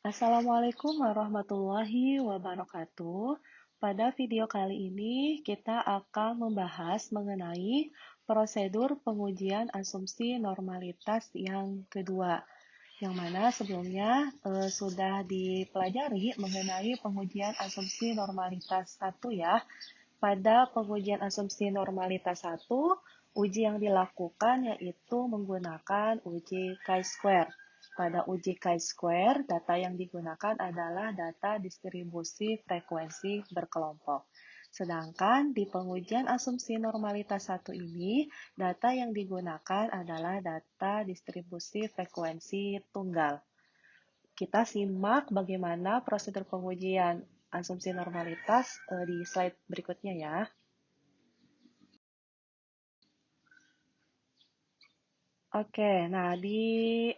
Assalamualaikum warahmatullahi wabarakatuh. Pada video kali ini, kita akan membahas mengenai prosedur pengujian asumsi normalitas yang kedua, yang mana sebelumnya sudah dipelajari mengenai pengujian asumsi normalitas satu ya. Pada pengujian asumsi normalitas satu, uji yang dilakukan yaitu menggunakan uji chi-square. Pada uji chi-square, data yang digunakan adalah data distribusi frekuensi berkelompok. Sedangkan di pengujian asumsi normalitas satu ini, data yang digunakan adalah data distribusi frekuensi tunggal. Kita simak bagaimana prosedur pengujian asumsi normalitas di slide berikutnya ya. Oke, nah di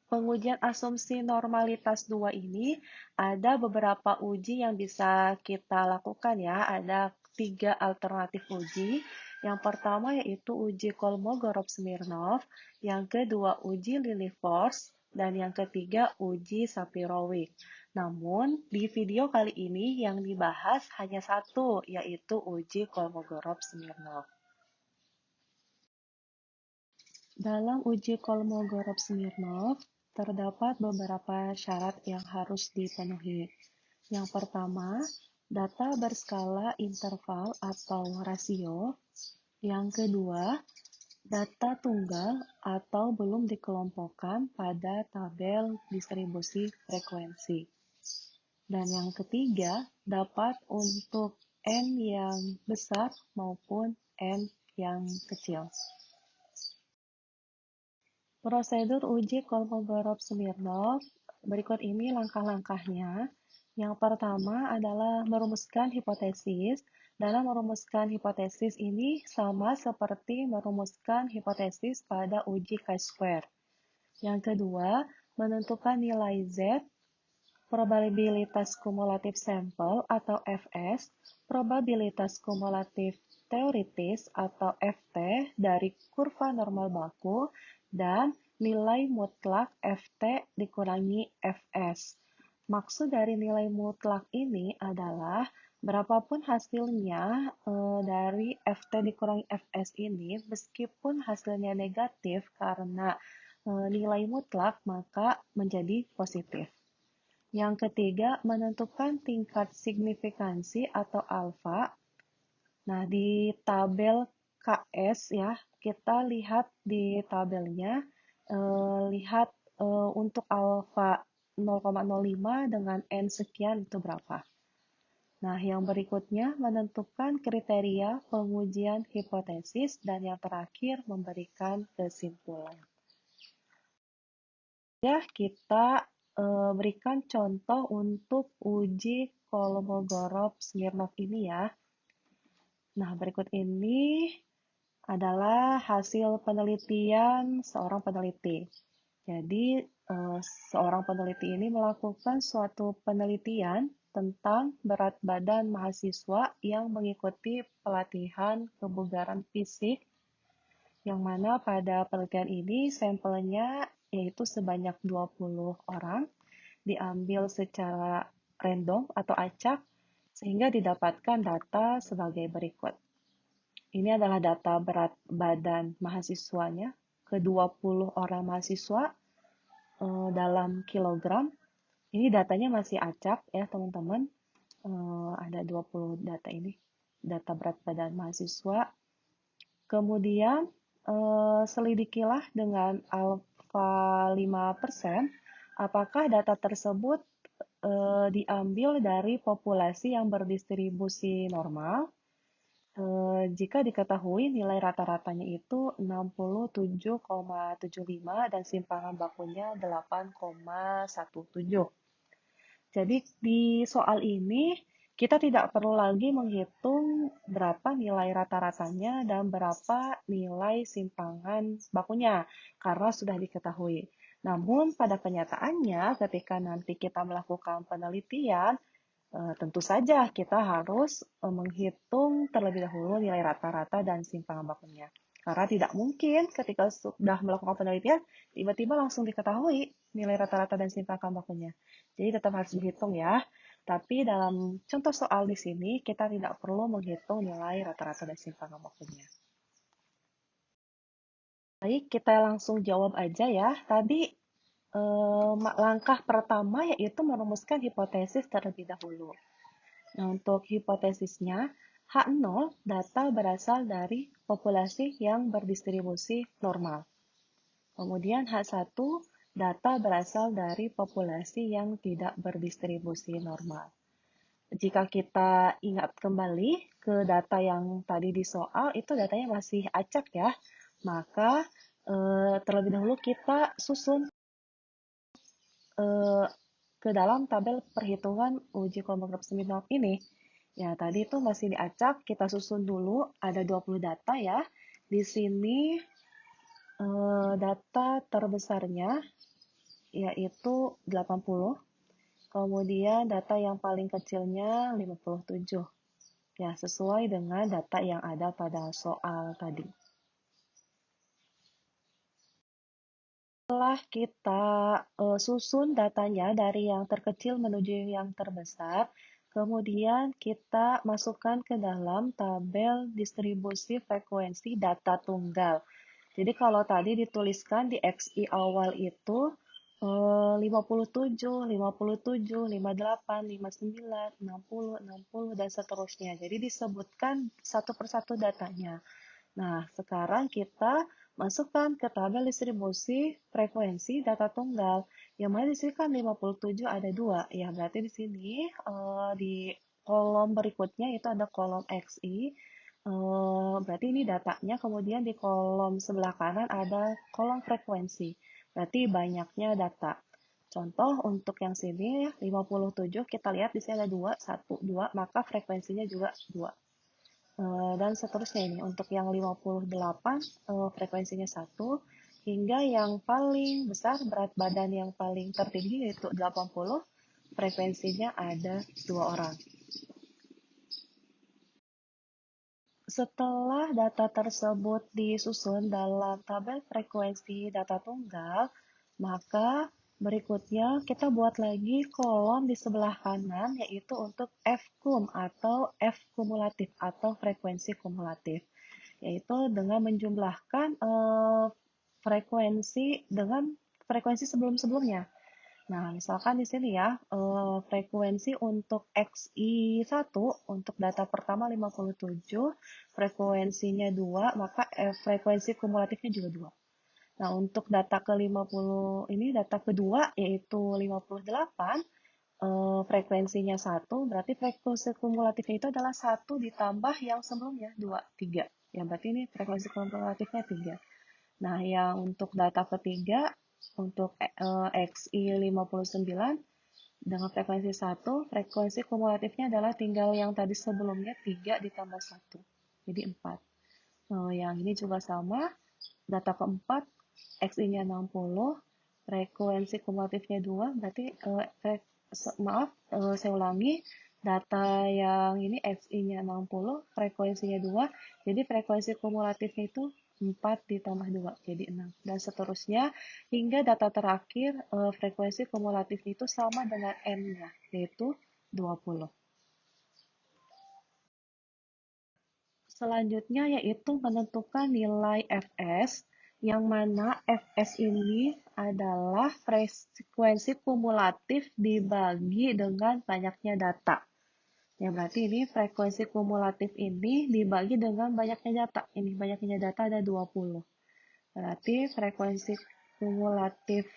pengujian asumsi normalitas 2 ini ada beberapa uji yang bisa kita lakukan ya. Ada 3 alternatif uji. Yang pertama yaitu uji Kolmogorov-Smirnov, yang kedua uji Lilliefors, dan yang ketiga uji Sapir-Whorf. Namun di video kali ini yang dibahas hanya satu, yaitu uji Kolmogorov-Smirnov. Dalam uji Kolmogorov-Smirnov, terdapat beberapa syarat yang harus dipenuhi. Yang pertama, data berskala interval atau rasio. Yang kedua, data tunggal atau belum dikelompokkan pada tabel distribusi frekuensi. Dan yang ketiga, dapat untuk N yang besar maupun N yang kecil. Prosedur uji Kolmogorov-Smirnov, berikut ini langkah-langkahnya. Yang pertama adalah merumuskan hipotesis. Dalam merumuskan hipotesis ini sama seperti merumuskan hipotesis pada uji chi-square. Yang kedua, menentukan nilai Z, probabilitas kumulatif sampel atau Fs, probabilitas kumulatif teoritis atau Ft dari kurva normal baku, dan nilai mutlak Ft dikurangi Fs. Maksud dari nilai mutlak ini adalah berapapun hasilnya dari Ft dikurangi Fs ini, meskipun hasilnya negatif karena nilai mutlak, maka menjadi positif. Yang ketiga, menentukan tingkat signifikansi atau alfa. Nah, di tabel KS ya, kita lihat di tabelnya, lihat untuk alfa 0,05 dengan N sekian itu berapa. Nah, yang berikutnya menentukan kriteria pengujian hipotesis, dan yang terakhir memberikan kesimpulan. Ya, kita berikan contoh untuk uji Kolmogorov-Smirnov ini ya. Nah, berikut ini adalah hasil penelitian seorang peneliti. Jadi, seorang peneliti ini melakukan suatu penelitian tentang berat badan mahasiswa yang mengikuti pelatihan kebugaran fisik, yang mana pada penelitian ini sampelnya yaitu sebanyak 20 orang, diambil secara random atau acak, sehingga didapatkan data sebagai berikut. Ini adalah data berat badan mahasiswanya, ke-20 orang mahasiswa dalam kilogram. Ini datanya masih acak ya teman-teman, ada 20 data ini, data berat badan mahasiswa. Kemudian selidikilah dengan alfa 5%, apakah data tersebut diambil dari populasi yang berdistribusi normal. Jika diketahui nilai rata-ratanya itu 67,75 dan simpangan bakunya 8,17. Jadi di soal ini kita tidak perlu lagi menghitung berapa nilai rata-ratanya dan berapa nilai simpangan bakunya karena sudah diketahui. Namun pada kenyataannya ketika nanti kita melakukan penelitian, tentu saja kita harus menghitung terlebih dahulu nilai rata-rata dan simpangan bakunya. Karena tidak mungkin ketika sudah melakukan penelitian, tiba-tiba langsung diketahui nilai rata-rata dan simpangan bakunya. Jadi tetap harus dihitung ya. Tapi dalam contoh soal di sini, kita tidak perlu menghitung nilai rata-rata dan simpangan bakunya. Baik, kita langsung jawab aja ya. Tadi langkah pertama yaitu merumuskan hipotesis terlebih dahulu. Nah, untuk hipotesisnya, H0 data berasal dari populasi yang berdistribusi normal. Kemudian H1 data berasal dari populasi yang tidak berdistribusi normal. Jika kita ingat kembali ke data yang tadi di soal, itu datanya masih acak ya. Maka terlebih dahulu kita susun ke dalam tabel perhitungan uji kelompok nominal ini. Ya, tadi itu masih diacak, kita susun dulu, ada 20 data ya. Di sini data terbesarnya yaitu 80, kemudian data yang paling kecilnya 57. Ya, sesuai dengan data yang ada pada soal tadi. Setelah kita susun datanya dari yang terkecil menuju yang terbesar, kemudian kita masukkan ke dalam tabel distribusi frekuensi data tunggal. Jadi kalau tadi dituliskan di XI awal itu 57, 57, 58, 59, 60, 60, dan seterusnya. Jadi disebutkan satu persatu datanya. Nah, sekarang kita masukkan ke tabel distribusi frekuensi data tunggal. Yang mana di sini kan 57 ada 2. Ya, berarti di sini di kolom berikutnya itu ada kolom XI. Berarti ini datanya, kemudian di kolom sebelah kanan ada kolom frekuensi. Berarti banyaknya data. Contoh untuk yang sini 57 kita lihat di sini ada 2, 1, 2, maka frekuensinya juga 2. Dan seterusnya ini untuk yang 58 frekuensinya 1 hingga yang paling besar berat badan yang paling tertinggi yaitu 80 frekuensinya ada 2 orang. Setelah data tersebut disusun dalam tabel frekuensi data tunggal, maka berikutnya kita buat lagi kolom di sebelah kanan yaitu untuk F-cum atau F kumulatif atau frekuensi kumulatif, yaitu dengan menjumlahkan frekuensi dengan frekuensi sebelum-sebelumnya. Nah, misalkan di sini ya, frekuensi untuk XI1 untuk data pertama 57, frekuensinya 2, maka frekuensi kumulatifnya juga 2. Nah, untuk data ke-50 ini data kedua yaitu 58, frekuensinya 1, berarti frekuensi kumulatifnya itu adalah 1 ditambah yang sebelumnya 2, 3. Ya, berarti ini frekuensi kumulatifnya 3. Nah, yang untuk data ketiga, untuk XI59 dengan frekuensi 1, frekuensi kumulatifnya adalah tinggal yang tadi sebelumnya 3 ditambah 1. Jadi 4. Yang ini juga sama, data keempat, XI-nya 60, frekuensi kumulatifnya 2, berarti, saya ulangi, data yang ini XI-nya 60, frekuensinya 2, jadi frekuensi kumulatifnya itu 4 ditambah 2, jadi 6. Dan seterusnya, hingga data terakhir, frekuensi kumulatifnya itu sama dengan N-nya, yaitu 20. Selanjutnya yaitu menentukan nilai Fs, yang mana Fs ini adalah frekuensi kumulatif dibagi dengan banyaknya data. Ya, berarti ini frekuensi kumulatif ini dibagi dengan banyaknya data. Ini banyaknya data ada 20. Berarti frekuensi kumulatif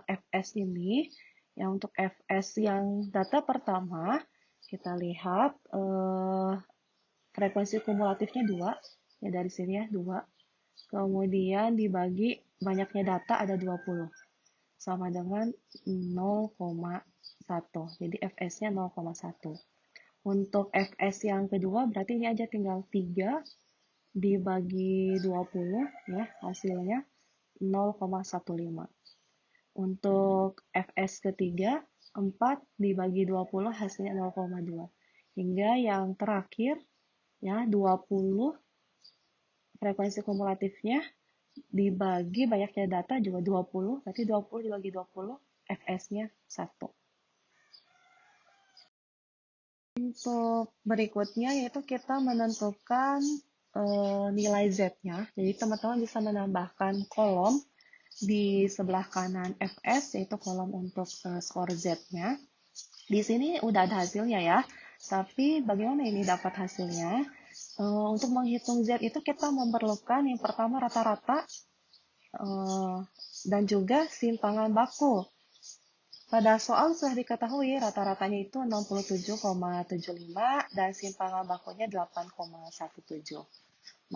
Fs ini, yang untuk Fs yang data pertama, kita lihat frekuensi kumulatifnya 2, ya dari sini ya 2. Kemudian dibagi banyaknya data ada 20, sama dengan 0,1. Jadi Fs-nya 0,1. Untuk Fs yang kedua berarti ini aja tinggal 3 dibagi 20 ya, hasilnya 0,15. Untuk Fs ketiga 4 dibagi 20 hasilnya 0,2. Hingga yang terakhir ya 20 frekuensi kumulatifnya dibagi banyaknya data juga 20, berarti 20 dibagi 20, Fs-nya 1. Untuk berikutnya yaitu kita menentukan nilai Z-nya. Jadi teman-teman bisa menambahkan kolom di sebelah kanan Fs, yaitu kolom untuk skor Z-nya. Di sini udah ada hasilnya ya, tapi bagaimana ini dapat hasilnya? Untuk menghitung Z itu kita memerlukan yang pertama rata-rata dan juga simpangan baku. Pada soal sudah diketahui rata-ratanya itu 67,75 dan simpangan bakunya 8,17.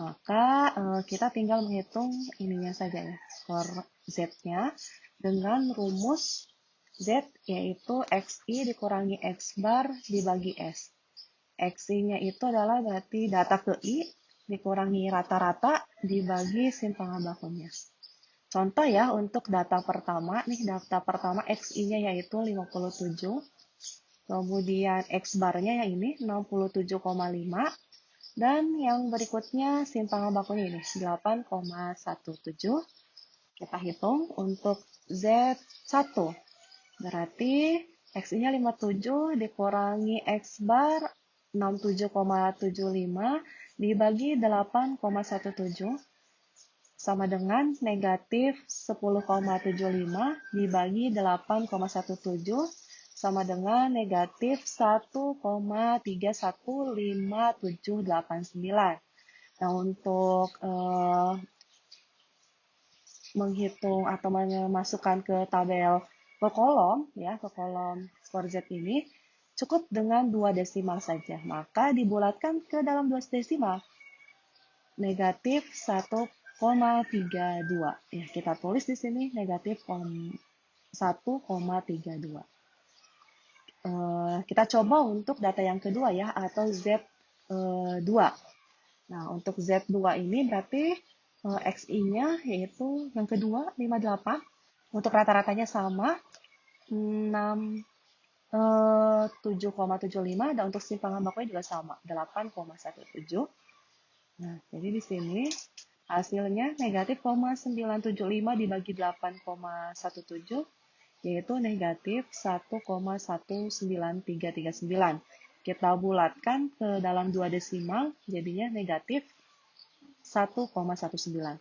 Maka kita tinggal menghitung ininya saja ya, skor Z-nya dengan rumus Z yaitu XI dikurangi X bar dibagi S. XI-nya itu adalah berarti data ke I dikurangi rata-rata dibagi simpangan bakunya. Contoh ya, untuk data pertama, nih data pertama XI-nya yaitu 57, kemudian X bar-nya yang ini 67,5, dan yang berikutnya simpangan bakunya ini 8,17. Kita hitung untuk Z1, berarti XI-nya 57 dikurangi X bar 67,75 dibagi 8,17 sama dengan negatif 10,75 dibagi 8,17 sama dengan negatif 1,315789. Nah, untuk menghitung atau memasukkan ke tabel ke kolom ya, ke kolom skor Z ini cukup dengan 2 desimal saja. Maka dibulatkan ke dalam 2 desimal. Negatif 1,32. Ya, kita tulis di sini negatif 1,32. Kita coba untuk data yang kedua ya, atau Z2. Nah, untuk Z2 ini berarti XI-nya yaitu yang kedua 58. Untuk rata-ratanya sama 7,75 dan untuk simpangan bakunya juga sama 8,17. Nah, jadi di sini hasilnya negatif 0,975 dibagi 8,17 yaitu negatif 1,19339. Kita bulatkan ke dalam 2 desimal, jadinya negatif 1,19.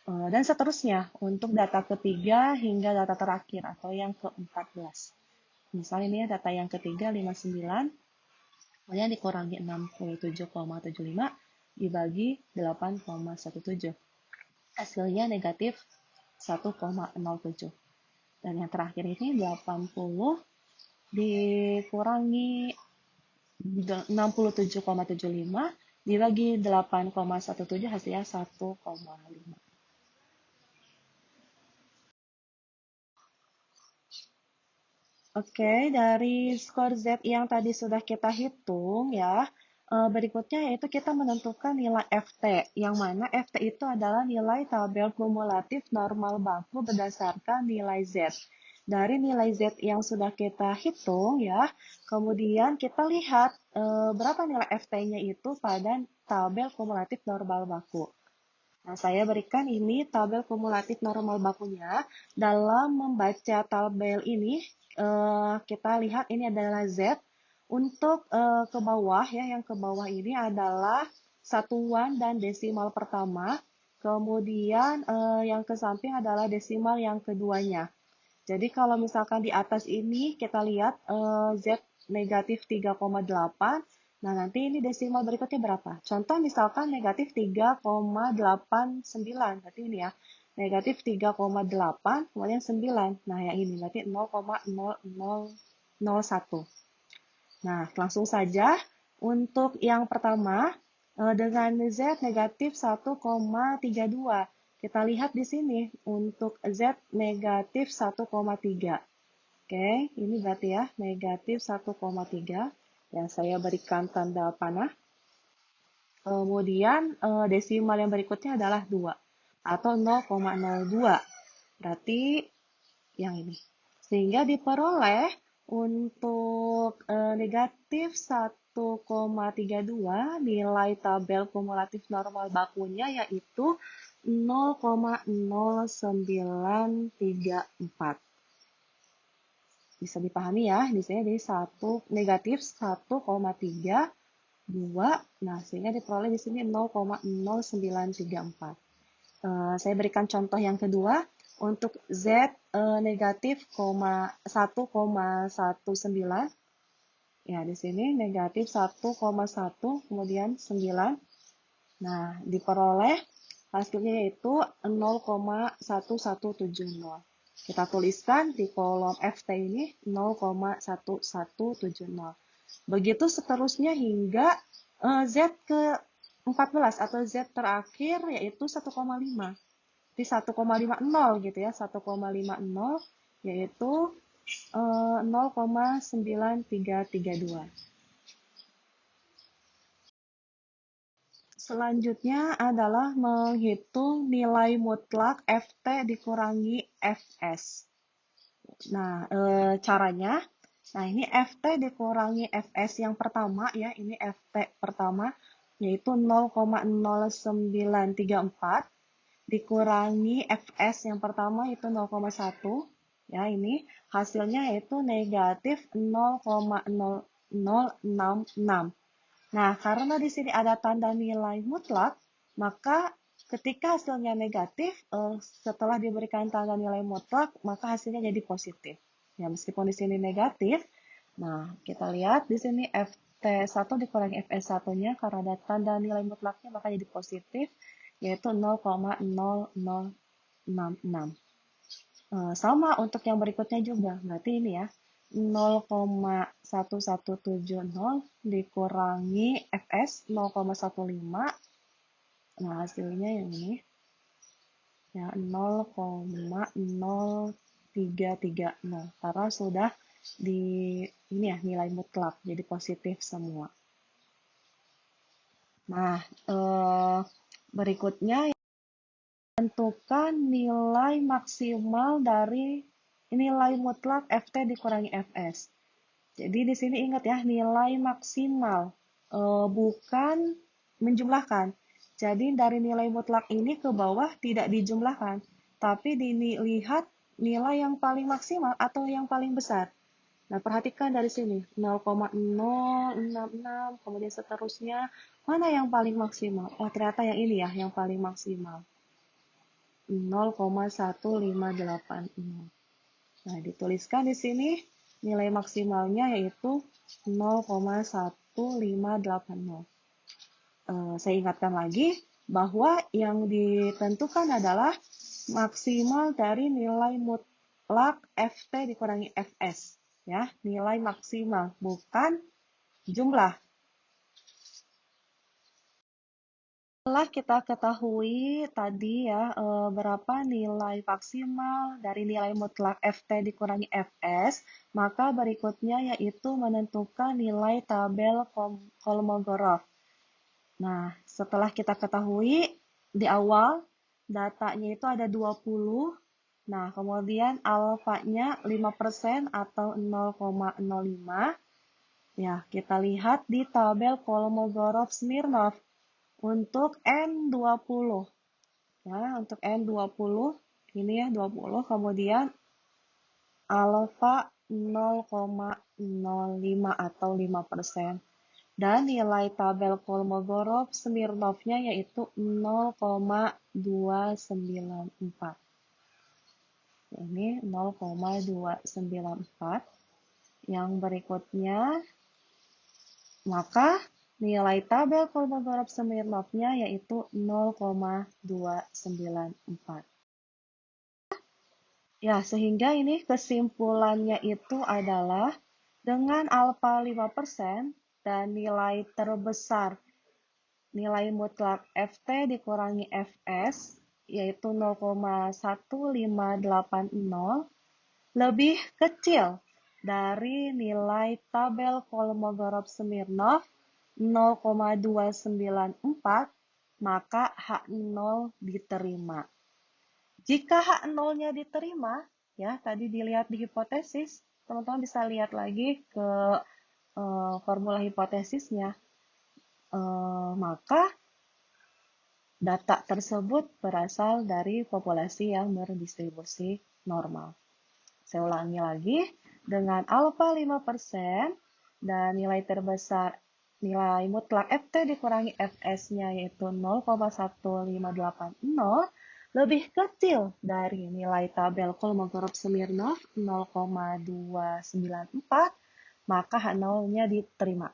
Dan seterusnya untuk data ketiga hingga data terakhir atau yang ke-14. Misalnya ini ya data yang ketiga 59, kemudian dikurangi 67,75 dibagi 8,17. Hasilnya negatif 1,07. Dan yang terakhir ini 80 dikurangi 67,75 dibagi 8,17 hasilnya 1,5. Oke, dari skor Z yang tadi sudah kita hitung ya, berikutnya yaitu kita menentukan nilai FT, yang mana FT itu adalah nilai tabel kumulatif normal baku berdasarkan nilai Z. Dari nilai Z yang sudah kita hitung ya, kemudian kita lihat berapa nilai FT-nya itu pada tabel kumulatif normal baku. Nah, saya berikan ini tabel kumulatif normal bakunya. Dalam membaca tabel ini, kita lihat ini adalah Z. Untuk ke bawah ya, yang ke bawah ini adalah satuan dan desimal pertama. Kemudian yang ke samping adalah desimal yang keduanya. Jadi kalau misalkan di atas ini kita lihat Z negatif 3,8. Nah, nanti ini desimal berikutnya berapa? Contoh misalkan negatif 3,89. Berarti ini ya. Negatif 3,8, kemudian 9. Nah, yang ini berarti 0,0001. Nah, langsung saja untuk yang pertama dengan Z negatif 1,32. Kita lihat di sini untuk Z negatif 1,3. Oke, ini berarti ya negatif 1,3 yang saya berikan tanda panah. Kemudian desimal yang berikutnya adalah 2 atau 0,02. Berarti yang ini. Sehingga diperoleh untuk negatif 1,32, nilai tabel kumulatif normal bakunya yaitu 0,0934. Bisa dipahami ya, di sini jadi negatif 1,32. Nah, sehingga diperoleh di sini 0,0934. Saya berikan contoh yang kedua. Untuk Z negatif 1,19. Ya, di sini negatif 1,1, kemudian 9. Nah, diperoleh hasilnya yaitu 0,1170. Kita tuliskan di kolom FT ini 0,1170. Begitu seterusnya hingga Z ke 14 atau Z terakhir yaitu 1,5. Di 1,50 gitu ya, 1,50 yaitu 0,9332. Selanjutnya adalah menghitung nilai mutlak FT dikurangi Fs. Nah, caranya, nah ini FT dikurangi Fs yang pertama ya, ini FT pertama, yaitu 0,0934 dikurangi Fs yang pertama itu 0,1. Ya, ini hasilnya yaitu negatif 0,0066. Nah, karena di sini ada tanda nilai mutlak, maka ketika hasilnya negatif, setelah diberikan tanda nilai mutlak, maka hasilnya jadi positif. Ya, meskipun di sini negatif, nah kita lihat di sini FT1 dikurangi FS1-nya, karena ada tanda nilai mutlaknya, maka jadi positif, yaitu 0,0066. Sama untuk yang berikutnya juga, berarti ini ya, 0,1170 dikurangi Fs 0,15. Nah, hasilnya yang ini ya 0,0330 karena sudah di ini ya nilai mutlak jadi positif semua. Nah, berikutnya tentukan nilai maksimal dari nilai mutlak FT dikurangi Fs. Jadi di sini ingat ya, nilai maksimal, bukan menjumlahkan. Jadi dari nilai mutlak ini ke bawah tidak dijumlahkan, tapi dilihat nilai yang paling maksimal atau yang paling besar. Nah, perhatikan dari sini, 0,066, kemudian seterusnya, mana yang paling maksimal? Oh, ternyata yang ini ya, yang paling maksimal. 0,1580. Nah, dituliskan di sini nilai maksimalnya yaitu 0,1580. Saya ingatkan lagi bahwa yang ditentukan adalah maksimal dari nilai mutlak FT dikurangi Fs. Ya, nilai maksimal, bukan jumlah. Setelah kita ketahui tadi ya berapa nilai maksimal dari nilai mutlak FT dikurangi Fs, maka berikutnya yaitu menentukan nilai tabel Kolmogorov. Nah, setelah kita ketahui di awal datanya itu ada 20, nah kemudian alfanya 5% atau 0,05. Ya, kita lihat di tabel Kolmogorov-Smirnov. Untuk N20, ya, untuk N20, ini ya 20, kemudian alfa 0,05 atau 5%. Dan nilai tabel Kolmogorov-Smirnovnya yaitu 0,294. Ini 0,294. Yang berikutnya, maka nilai tabel Kolmogorov-Smirnovnya yaitu 0,294. Ya, sehingga ini kesimpulannya itu adalah dengan alfa 5% dan nilai terbesar nilai mutlak FT dikurangi Fs yaitu 0,1580 lebih kecil dari nilai tabel Kolmogorov-Smirnov 0,294, maka H0 diterima. Jika H0-nya diterima, ya tadi dilihat di hipotesis, teman-teman bisa lihat lagi ke formula hipotesisnya, maka data tersebut berasal dari populasi yang berdistribusi normal. Saya ulangi lagi, dengan alfa 5% dan nilai terbesar nilai mutlak FT dikurangi FS-nya yaitu 0,1580 lebih kecil dari nilai tabel Kolmogorov-Smirnov 0,294, maka H0-nya diterima.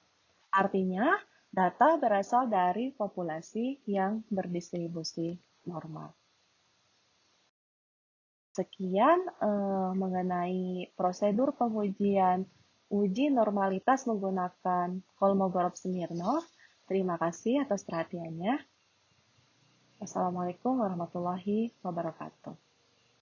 Artinya, data berasal dari populasi yang berdistribusi normal. Sekian mengenai prosedur pengujian uji normalitas menggunakan Kolmogorov-Smirnov. Terima kasih atas perhatiannya. Wassalamualaikum warahmatullahi wabarakatuh.